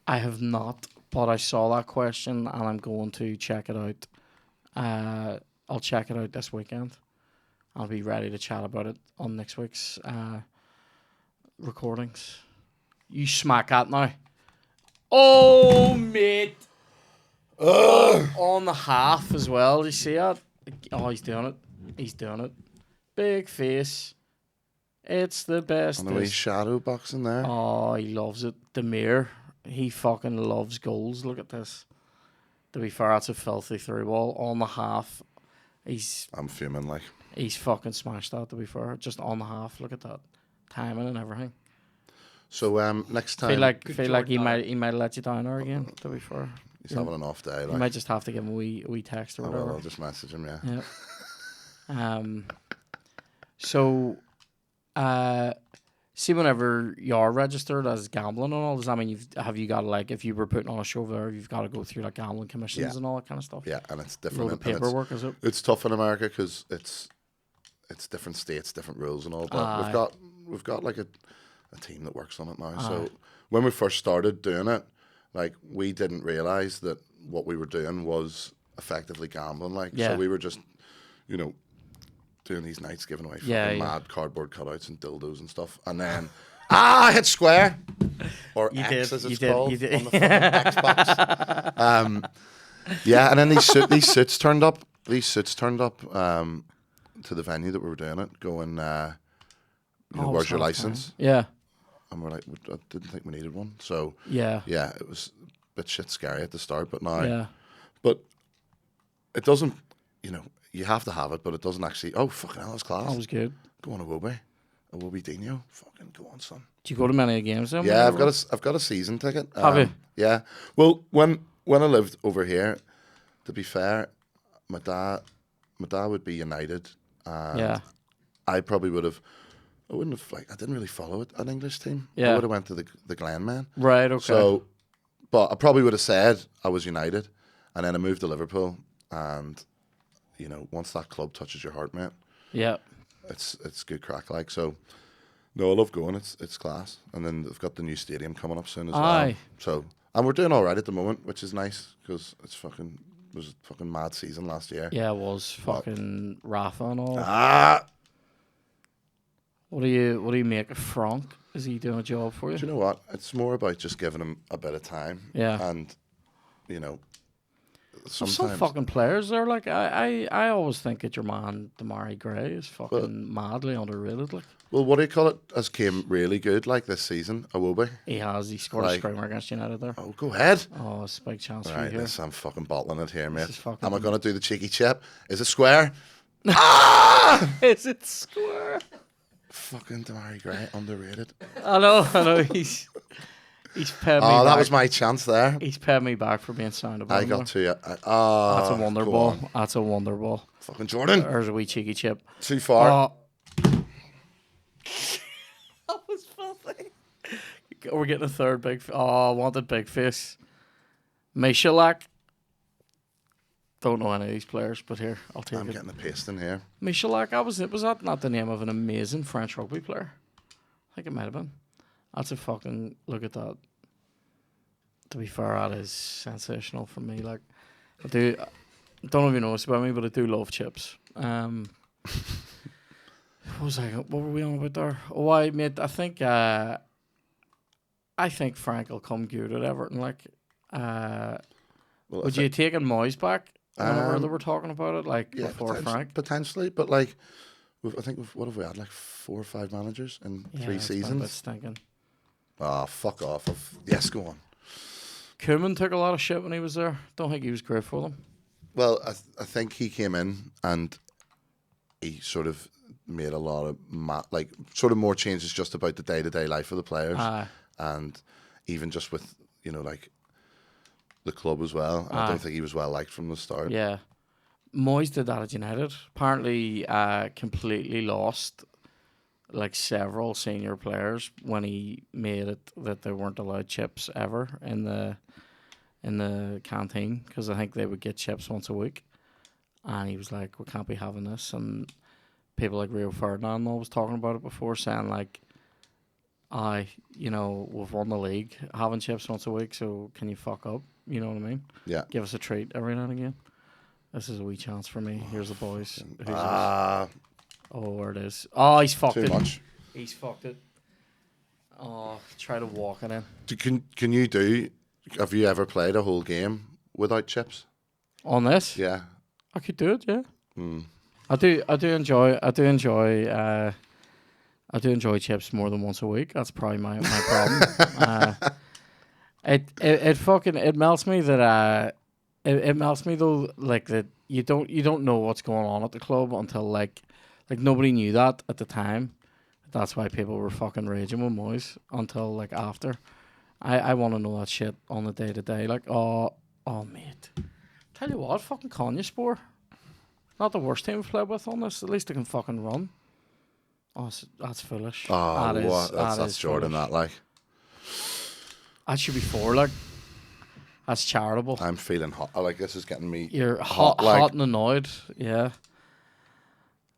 I have not, but I saw that question and I'm going to check it out. I'll check it out this weekend. I'll be ready to chat about it on next week's recordings. You smack that now. Oh, mate. On the half as well. You see that? Oh, he's doing it. He's doing it. Big face. It's the best. And the wee shadow boxing there. Oh, he loves it. Demir, he fucking loves goals. Look at this. To be fair, that's a filthy through ball on the half. I'm fuming, like. He's fucking smashed that, to be fair. Just on the half. Look at that. Timing and everything. So next time Feel like he might let you down there again, to be fair. he's having an off day. You Like. might just have to give him a wee text or Oh, whatever. well, I'll just message him. Yeah. Yeah. So, see, whenever you're registered as gambling and all, does that mean have you got to, like, if you were putting on a show there, you've got to go through like gambling commissions Yeah. and all that kind of stuff? Yeah, and it's A different. load of and paperwork, is it? It's tough in America because it's different states, different rules and all. But Aye. we've got like a team that works on it now. So when we first started doing it, like, we didn't realize that what we were doing was effectively gambling. Like, Yeah. so we were just, doing these nights giving away fucking mad cardboard cutouts and dildos and stuff, and then I hit square or You X did, as you it's did, called you did. on the fucking Xbox. Yeah, and then these suits turned up. To the venue that we were doing it, going, where's your license? Yeah. And we're like, I didn't think we needed one. So Yeah. yeah, it was a bit shit scary at the start, but now, Yeah. but it doesn't, you have to have it, but it doesn't actually. Oh, fucking hell, that's class. That was good. Go on a Wobie Dino. Fucking go on, son. Do you go to many games then? Yeah, I've got a season ticket. Have you? Yeah. Well, when I lived over here, to be fair, my dad would be United. Yeah. I probably would have. I wouldn't have, I didn't really follow an English team. Yeah. I would have went to the Glen Man. Right, okay. So, but I probably would have said I was United, and then I moved to Liverpool, and once that club touches your heart, mate, yeah. it's good crack. Like, so, no, I love going. It's class, and then they've got the new stadium coming up soon as well. Aye. So, and we're doing all right at the moment, which is nice because it was a fucking mad season last year. Yeah, it was fucking Rafa and all. Ah. What do you make of Frank? Is he doing a job for you? Do you know what? It's more about just giving him a bit of time. Yeah. And, There's sometimes. some fucking players there. Like I always think that your man Damari Gray is fucking madly underrated. Like, Well, what do you call it? Has came really good like this season, Awobi. he scored a screamer against United there. Oh, go ahead. Oh, it's a big chance for Right, you here. I'm fucking bottling it here, mate. is fucking- Am I going to do the cheeky chip? Is it square? Is it square? Fucking Damari Gray, underrated. I know. He's paid me Oh, that back. was my chance there. He's paid me back for being sound about I him got there. to you. That's a wonder go ball. on. That's a wonder ball. Fucking Jordan. There's a wee cheeky chip. Too far. Oh. That was filthy. We're getting a third big. I wanted big face. Michalak. Don't know any of these players, but here I'll take I'm it. getting a paste in here. Michalak. Was that not the name of an amazing French rugby player? I think it might have been. That's a fucking look at that. To be fair, that is sensational for me. Like, I do don't know if you know this about me, but I do love chips. What were we on about there? Oh, I think Frank will come good at Everton. Like, would you have taken Moyes back whenever they were talking about it, like before Frank? Potentially, but like, what have we had? Like 4 or 5 managers in 3 seasons. It's stinking. Ah, fuck off. Yes, go on. Koeman took a lot of shit when he was there. Don't think he was great for them. Well, I think he came in and he sort of made a lot of sort of more changes just about the day-to-day life of the players, and even just with like the club as well. I don't think he was well liked from the start. Yeah, Moyes did that at United. Apparently, completely lost like several senior players when he made it that they weren't allowed chips ever in the canteen, because I think they would get chips once a week, and he was like, "We can't be having this." And people like Rio Ferdinand was talking about it before, saying like, we've won the league, having chips once a week, so can you fuck up? You know what I mean? Yeah. Give us a treat every now and again. This is a wee chance for me. Here's the boys. Oh, there it is. Oh, he's fucked it. Too much. He's fucked it. Oh, try to walk it in. Can you have you ever played a whole game without chips? On this? Yeah. I could do it, yeah. I do enjoy chips more than once a week. That's probably my problem. It melts me that it melts me though, like that you don't know what's going on at the club until like nobody knew that at the time. That's why people were fucking raging with Moyes until like after. I want to know that shit on the day to day. Like, oh mate, tell you what, fucking Konyaspor, not the worst team we've played with on this. At least they can fucking run. Oh, that's foolish. Oh, that's Jordan. Foolish. That like. That should be 4. Like, that's charitable. I'm feeling hot. Like, this is getting me. You're hot and annoyed. Yeah.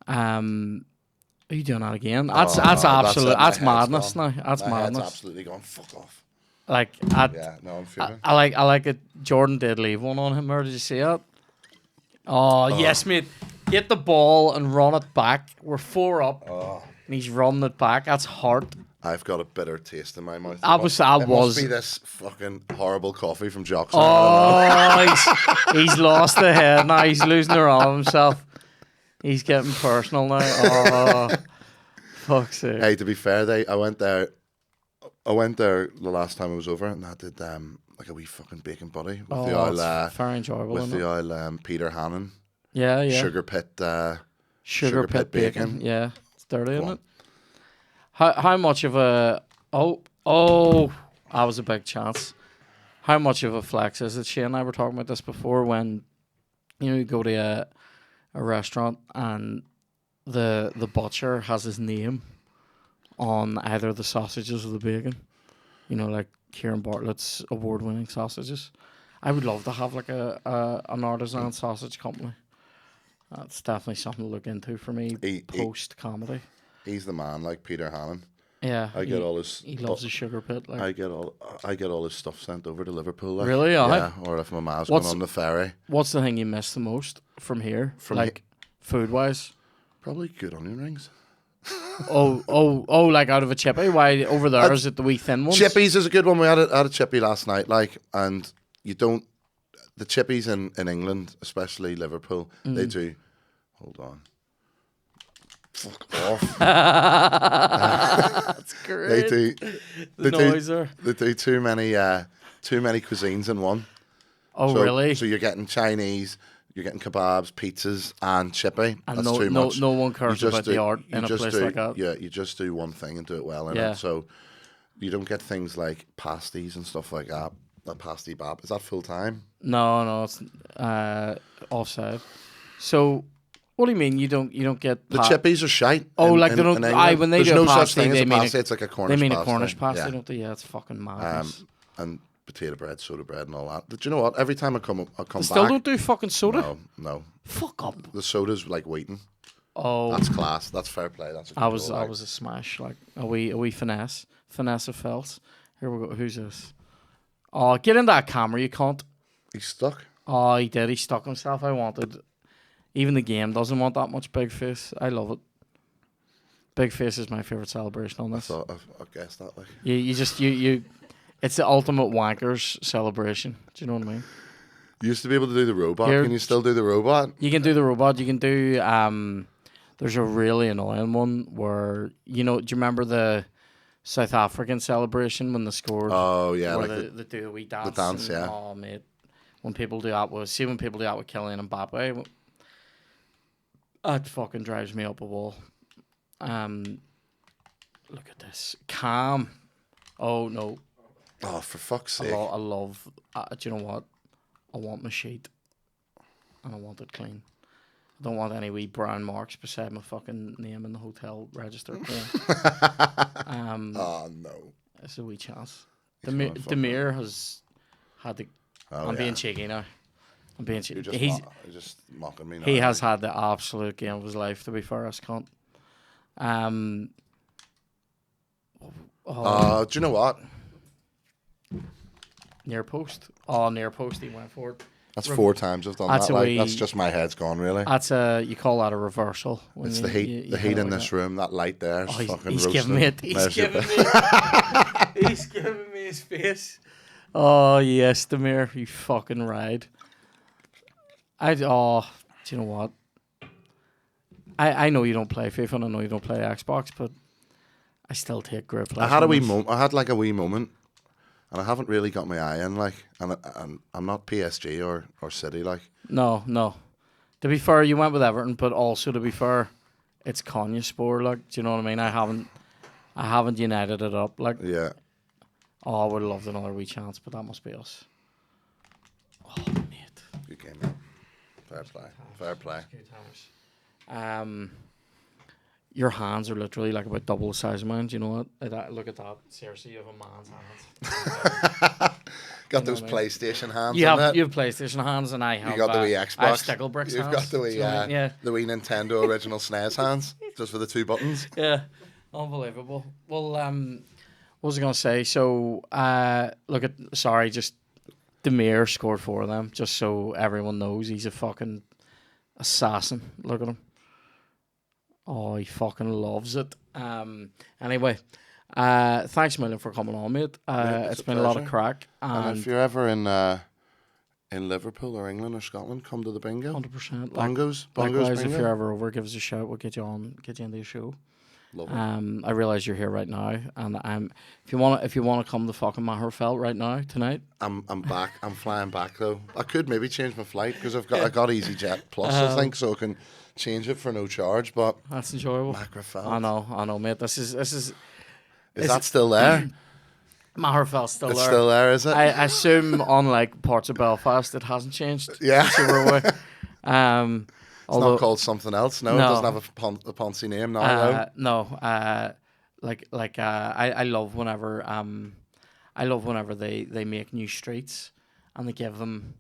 Are you doing that again? That's absolute. That's madness now. That's madness. Head's absolutely gone. Fuck off. Like, I'm feeling. I like it. Jordan did leave one on him. Or did you see that? Oh yes, mate. Get the ball and run it back. We're 4 up, and he's running it back. That's hard. I've got a bitter taste in my mouth. It must be this fucking horrible coffee from Jock's. Oh, he's lost the head now. He's losing the run of himself. He's getting personal now. Oh, fuck's sake. Hey, to be fair, I went there the last time I was over, and I did like a wee fucking bacon buddy with the oil. Very enjoyable. With the oil Peter Hannon. Yeah. Sugar pit bacon. Yeah, it's dirty, isn't it? How much of a that was a big chance. How much of a flex is it? Shane and I were talking about this before, when you go to a restaurant and the butcher has his name on either the sausages or the bacon. Like Kieran Bartlett's award-winning sausages. I would love to have like an artisan sausage company. That's definitely something to look into for me post comedy. He's the man, like Peter Hannon. Yeah, I get all his. He loves a sugar pit. Like, I get all his stuff sent over to Liverpool. Like. Really? Yeah. Or if my ma's going on the ferry. What's the thing you miss the most from here? Food wise? Probably good onion rings. Like out of a chippy? Why over there is it the wee thin ones? Chippies is a good one. We had a chippy last night, and you don't. The chippies in England, especially Liverpool, they do. Hold on. Fuck off. That's great. They do too many cuisines in one. Oh, really? So you're getting Chinese, you're getting kebabs, pizzas, and chippy. And that's too much. No one cares about the art in a place like that. Yeah, you just do one thing and do it well in it. So you don't get things like pasties and stuff like that. That pasty bap. Is that full time? No, it's offside. So what do you mean you don't get the chippies are shite? They don't. When they There's do no a pasty, such thing as a pasty. It's like a Cornish. They mean pasty. a Cornish pasty, don't they? Yeah, it's fucking madness. And potato bread, soda bread, and all that. But you know what? Every time I come back, still don't do fucking soda. No. Fuck up. The soda's like waiting. Oh, that's class. That's fair play. That's I was a smash. Like a wee finesse of felt. Here we go. Who's this? Oh, get in that camera, you cunt. He's stuck. Oh, he did. He stuck himself. I wanted. Even the game doesn't want that much big face. I love it. Big face is my favorite celebration on this. I guessed that. Like, You. It's the ultimate wankers celebration. Do you know what I mean? you used to be able to do the robot. Here- Can you still do the robot? You can do the robot. You can do. There's a really annoying one where do you remember the South African celebration when they scored? Oh yeah, where like they do a wee dance. dance, and, yeah. Oh mate, when people do that with Kylian Mbappe, that fucking drives me up a wall. Look at this. Calm. Oh no. oh, for fuck's I, sake. I love. Do you know what? I want my sheet, and I want it clean. I don't want any wee brown marks beside my fucking name in the hotel register. Oh no. It's a wee chance. He's gonna fuck Demir has had the. Oh, I'm being yeah. cheeky now. I'm being You're cheeky. you're just mocking me now. He has had the absolute game of his life. To be fair, I can't. Do you know what? Near post. Oh, near post. He went for it. That's 4 times I've done That's that. a Like, wee- that's just my head's gone, really. That's you call that a reversal. When It's you- the heat. you The hit heat it in like this that. room. That light there is Oh, fucking he's roasting. giving me it. He's There's your giving bit. me. He's giving me his face. Oh yes, Demir, you fucking ride. Do you know what? I know you don't play FIFA and I know you don't play Xbox, but I still take great pleasure. I had a wee in this. moment. I had like a wee moment, and I haven't really got my eye in. Like, and I'm not PSG or City. Like, No. To be fair, you went with Everton, but also to be fair, it's Konyaspor. Like, do you know what I mean? I haven't united it up. Like, yeah. I would have loved another wee chance, but that must be us. Oh, mate. Good game, man. Fair play. Fair play. Good times. Your hands are literally like about double the size of mine. Do you know what? Look at that. Seriously, you have a man's hands. Got You know those what I mean? PlayStation hands. You on have it. you have PlayStation hands, and I have. You got the wee Xbox. I have Stickle Bricks You've hands. got the Do wee, you know what I mean? Yeah. the wee Nintendo original SNES hands, just for the 2 buttons. Yeah, unbelievable. Well, what was I going to say? So, just Demir scored 4 of them, just so everyone knows he's a fucking assassin. Look at him. Oh, he fucking loves it. Anyway, thanks a million for coming on, mate. It's It's a been a lot of pleasure. crack. And And if you're ever in Liverpool or England or Scotland, come to the bingo. 100%. Bongos Likewise, bingo. if you're ever over, give us a shout. We'll get you into the show. Love it. I realize you're here right now, and if you wanna come to fucking Maherfeld right now tonight, I'm back. I'm flying back though. I could maybe change my flight because I got EasyJet Plus, I think, so I can change it for no charge. But that's enjoyable. Macrofeld. I know, mate. This is Is that still there? Maherfeld's still It's there. still there, is it? I assume, unlike parts of Belfast, it hasn't changed. Yeah. since you were away. It's not called something else. No, it No. doesn't have a Ponzi name now. No. I love whenever they make new streets and they give them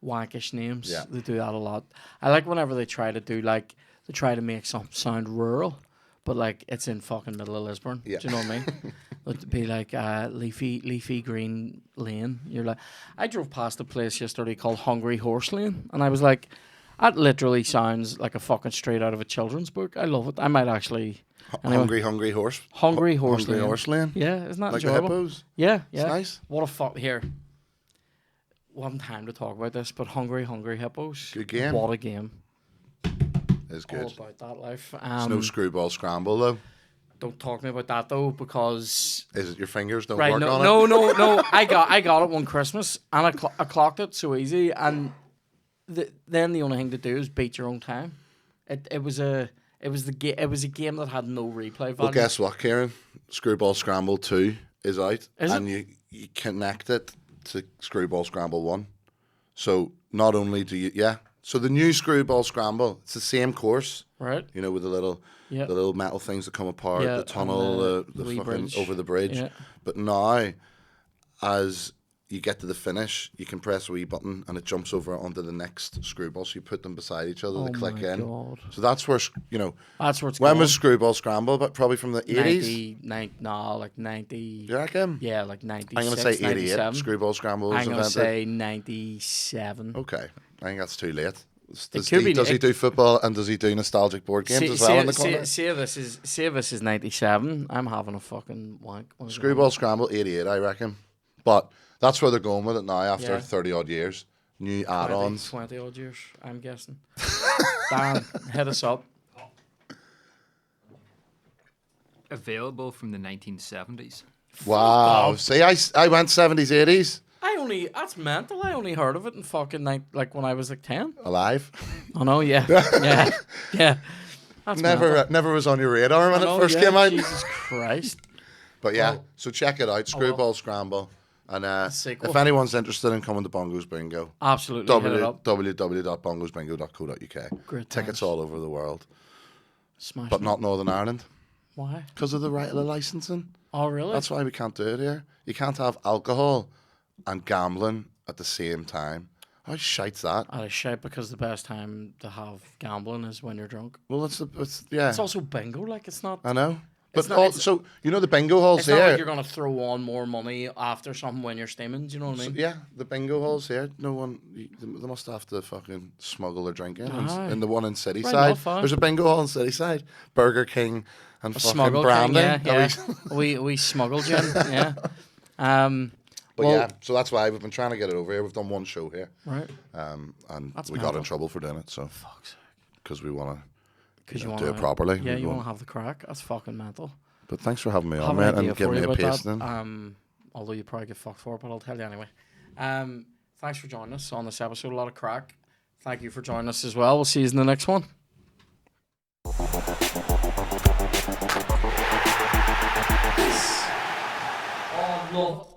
wankish names. Yeah. They do that a lot. I like whenever they try to make something sound rural, but like it's in fucking middle of Lisburn. Yeah. Do you know what I mean? It'd be like leafy green lane. You're like, I drove past a place yesterday called Hungry Horse Lane, and I was like, that literally sounds like a fucking straight out of a children's book. I love it. I might actually. Anyway. Hungry horse. Hungry Horse Hungry Lane. Horse Lane. Yeah, isn't that Like the enjoyable? hippos. Yeah. It's nice. What a fuck here. We haven't time to talk about this, but Hungry Hippos. Good game. What a game. It's All good. about that life. It's no screwball scramble though. Don't talk to me about that though, because Is it your fingers don't right, work on it? no. I got it one Christmas, and I clocked it so easy, and then the only thing to do is beat your own time. It was a game that had no replay value. Well, guess what, Kieran? Screwball Scramble 2 is out. Is and you connect it to Screwball Scramble 1. So not only do you... Yeah. So the new Screwball Scramble, it's the same course. Right. You know, with the little metal things that come apart, Yeah, the tunnel, and the wee fucking bridge. over the bridge. Yeah. But now, as you get to the finish, you can press a wee button and it jumps over onto the next screwball. So you put them beside each other to click in. God. So that's where, That's where it's when going. was Screwball Scramble? But probably from the 80s? 90. You reckon? Yeah, like 96, I'm going to say 88. 97. Screwball Scramble was I'm going to invented. say 97. Okay. I think that's too late. Does could be he do football and does he do nostalgic board games as well in the corner? See if this is 97. I'm having a fucking wank. Screwball Scramble, 88, I reckon. But that's where they're going with it now after Yeah. 30 odd years. New add-ons. 20 odd years, I'm guessing. Darren, hit us up. Available from the 1970s. Wow. See, I went 70s, 80s. That's mental. I only heard of it in fucking like when I was like 10. Alive. Oh no, yeah. Yeah. That's mental. Never was on your radar when Oh, it first yeah, came out. Jesus Christ. But yeah, Well- so check it out. Screwball Scramble. And Sequel. if anyone's interested in coming to Bongo's Bingo, Absolutely. Hit it up. www.bongosbingo.co.uk. Great Tickets times. all over the world, Smash but it. not Northern Ireland Why? because of the licensing. Oh really? That's why we can't do it here. You can't have alcohol and gambling at the same time. How shite's that? Out of shit because the best time to have gambling is when you're drunk. Well, it's yeah. It's also bingo, like it's not. I know. It's But not- it's- so the bingo halls It's not here. like you're gonna throw on more money after something when you're steaming. Do you know what I mean? Yeah, the bingo halls here. No one, they must have to fucking smuggle their drink in. Aye. And the one in City Right Side, enough, aye. there's a bingo hall in City Side. Burger King and fucking Smuggle Brandon. King, yeah. We smuggled you in, yeah. But Well- yeah, so that's why we've been trying to get it over here. We've done one show here, Right. and That's we got in mental. trouble for doing it. So Fuck's sake. because we want Because to you do want it properly. Yeah, we you want- want to have the crack. That's fucking mental. But thanks for having me Have on, an mate, idea and giving for me you a about pasting. that. Although you probably get fucked for it, but I'll tell you anyway. Thanks for joining us on this episode. A lot of crack. Thank you for joining us as well. We'll see you in the next one. Oh, love.